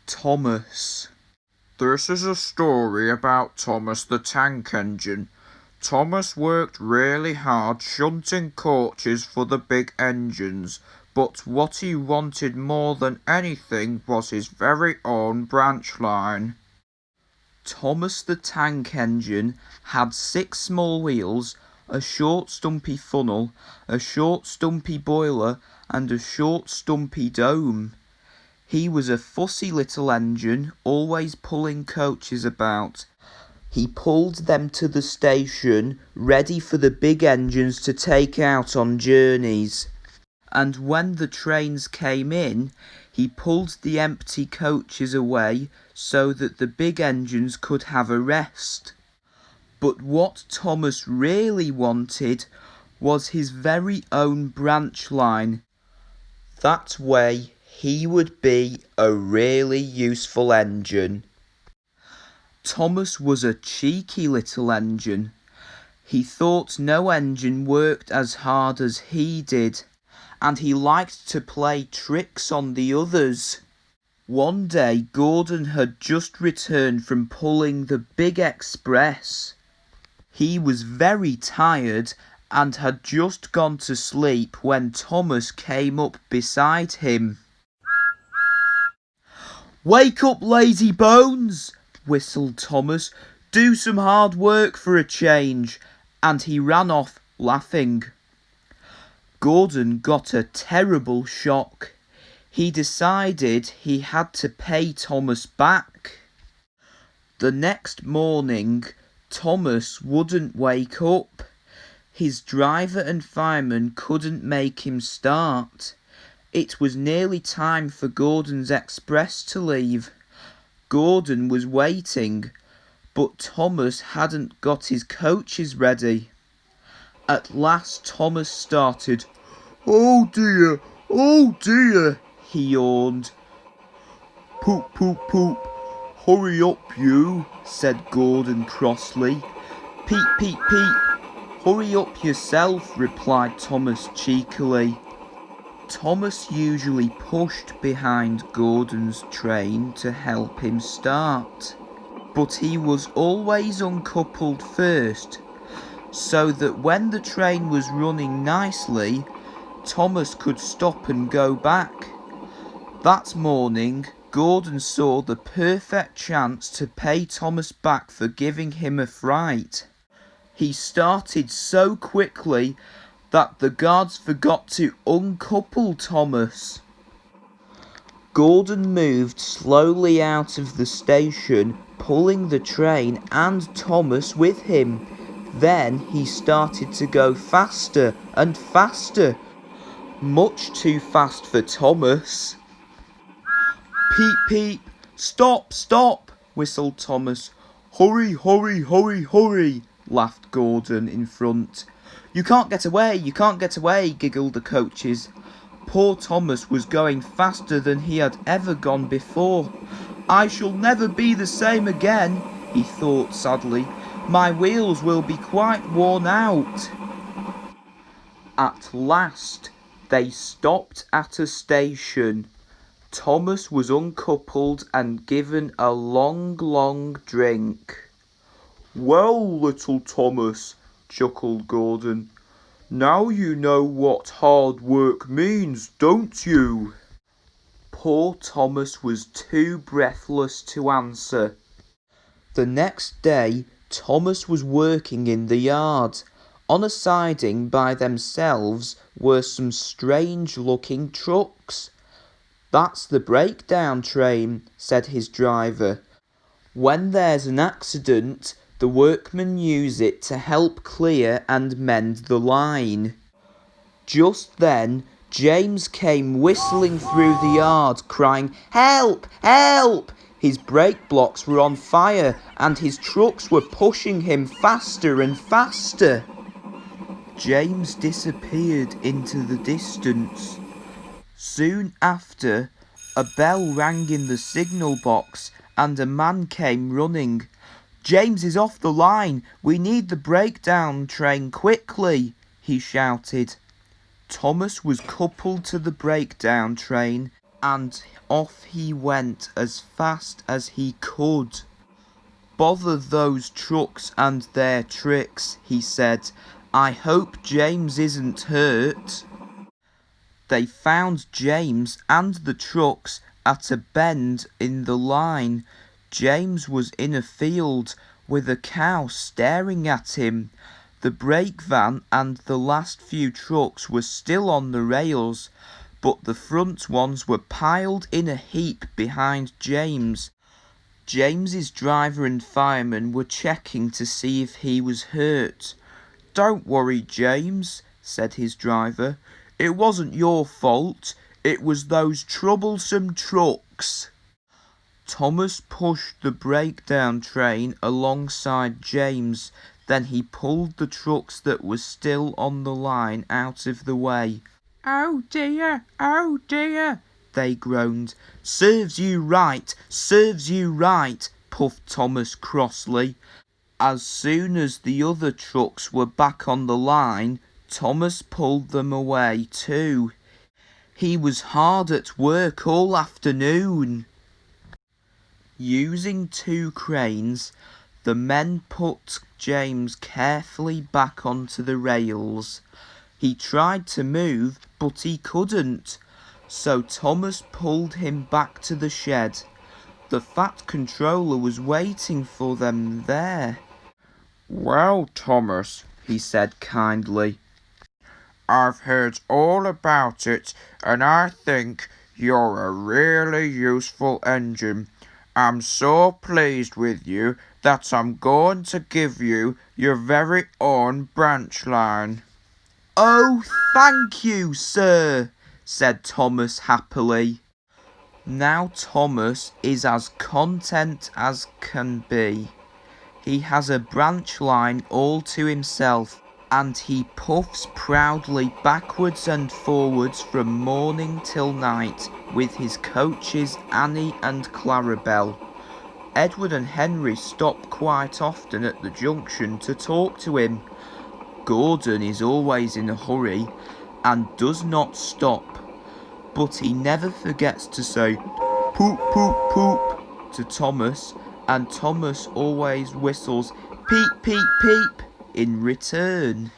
Thomas. This is a story about Thomas the Tank Engine. Thomas worked really hard shunting coaches for the big engines, but what he wanted more than anything was his very own branch line. Thomas the Tank Engine had 6 small wheels, a short stumpy funnel, a short stumpy boiler, and a short stumpy dome. He was a fussy little engine, always pulling coaches about. He pulled them to the station, ready for the big engines to take out on journeys. And when the trains came in, he pulled the empty coaches away so that the big engines could have a rest. But what Thomas really wanted was his very own branch line. That way he would be a really useful engine. Thomas was a cheeky little engine. He thought no engine worked as hard as he did, and he liked to play tricks on the others. One day Gordon had just returned from pulling the big express. He was very tired and had just gone to sleep when Thomas came up beside him. "Wake up, lazy bones," whistled Thomas. "Do some hard work for a change," and he ran off laughing. Gordon got a terrible shock. He decided he had to pay Thomas back. The next morning, Thomas wouldn't wake up. His driver and fireman couldn't make him start. It was nearly time for Gordon's express to leave. Gordon was waiting, but Thomas hadn't got his coaches ready. At last Thomas started. Oh dear, he yawned. "Poop, poop, poop. Hurry up, you," said Gordon crossly. "Peep, peep, peep. Hurry up yourself," replied Thomas cheekily. Thomas usually pushed behind Gordon's train to help him start, but he was always uncoupled first, so that when the train was running nicely, Thomas could stop and go back. That morning, Gordon saw the perfect chance to pay Thomas back for giving him a fright. He started so quickly that the guards forgot to uncouple Thomas. Gordon moved slowly out of the station, pulling the train and Thomas with him. Then he started to go faster and faster, much too fast for Thomas. "Peep, peep, stop, stop," whistled Thomas. "Hurry, hurry, hurry, hurry," laughed Gordon in front. You can't get away, giggled the coaches. Poor Thomas was going faster than he had ever gone before. "I shall never be the same again," he thought sadly. "My wheels will be quite worn out." At last, they stopped at a station. Thomas was uncoupled and given a long drink. "Well, little Thomas," chuckled Gordon, "now you know what hard work means, don't you?" Poor Thomas was too breathless to answer. The next day, Thomas was working in the yard. On a siding by themselves were some strange-looking trucks. "That's the breakdown train," said his driver. "When there's an accident, the workmen use it to help clear and mend the line." Just then, James came whistling through the yard, crying, "Help! Help!" His brake blocks were on fire, and his trucks were pushing him faster and faster. James disappeared into the distance. Soon after, a bell rang in the signal box, and a man came running. "James is off the line. We need the breakdown train quickly," he shouted. Thomas was coupled to the breakdown train, and off he went as fast as he could. "Bother those trucks and their tricks," he said. "I hope James isn't hurt." They found James and the trucks at a bend in the line. James was in a field with a cow staring at him. The brake van and the last few trucks were still on the rails, but the front ones were piled in a heap behind James. James's driver and fireman were checking to see if he was hurt. "Don't worry, James," said his driver. "It wasn't your fault. It was those troublesome trucks." Thomas pushed the breakdown train alongside James. Then he pulled the trucks that were still on the line out of the way. "Oh dear, they groaned. "Serves you right, puffed Thomas crossly. As soon as the other trucks were back on the line, Thomas pulled them away too. He was hard at work all afternoon. Using 2 cranes, the men put James carefully back onto the rails. He tried to move, but he couldn't, so Thomas pulled him back to the shed. The Fat Controller was waiting for them there. "Well, Thomas," he said kindly, "I've heard all about it, and I think you're a really useful engine. I'm so pleased with you that I'm going to give you your very own branch line." "Oh, thank you, sir," said Thomas happily. Now Thomas is as content as can be. He has a branch line all to himself, and he puffs proudly backwards and forwards from morning till night with his coaches Annie and Clarabelle. Edward and Henry stop quite often at the junction to talk to him. Gordon is always in a hurry and does not stop, but he never forgets to say "poop, poop, poop" to Thomas, and Thomas always whistles "peep, peep, peep" in return.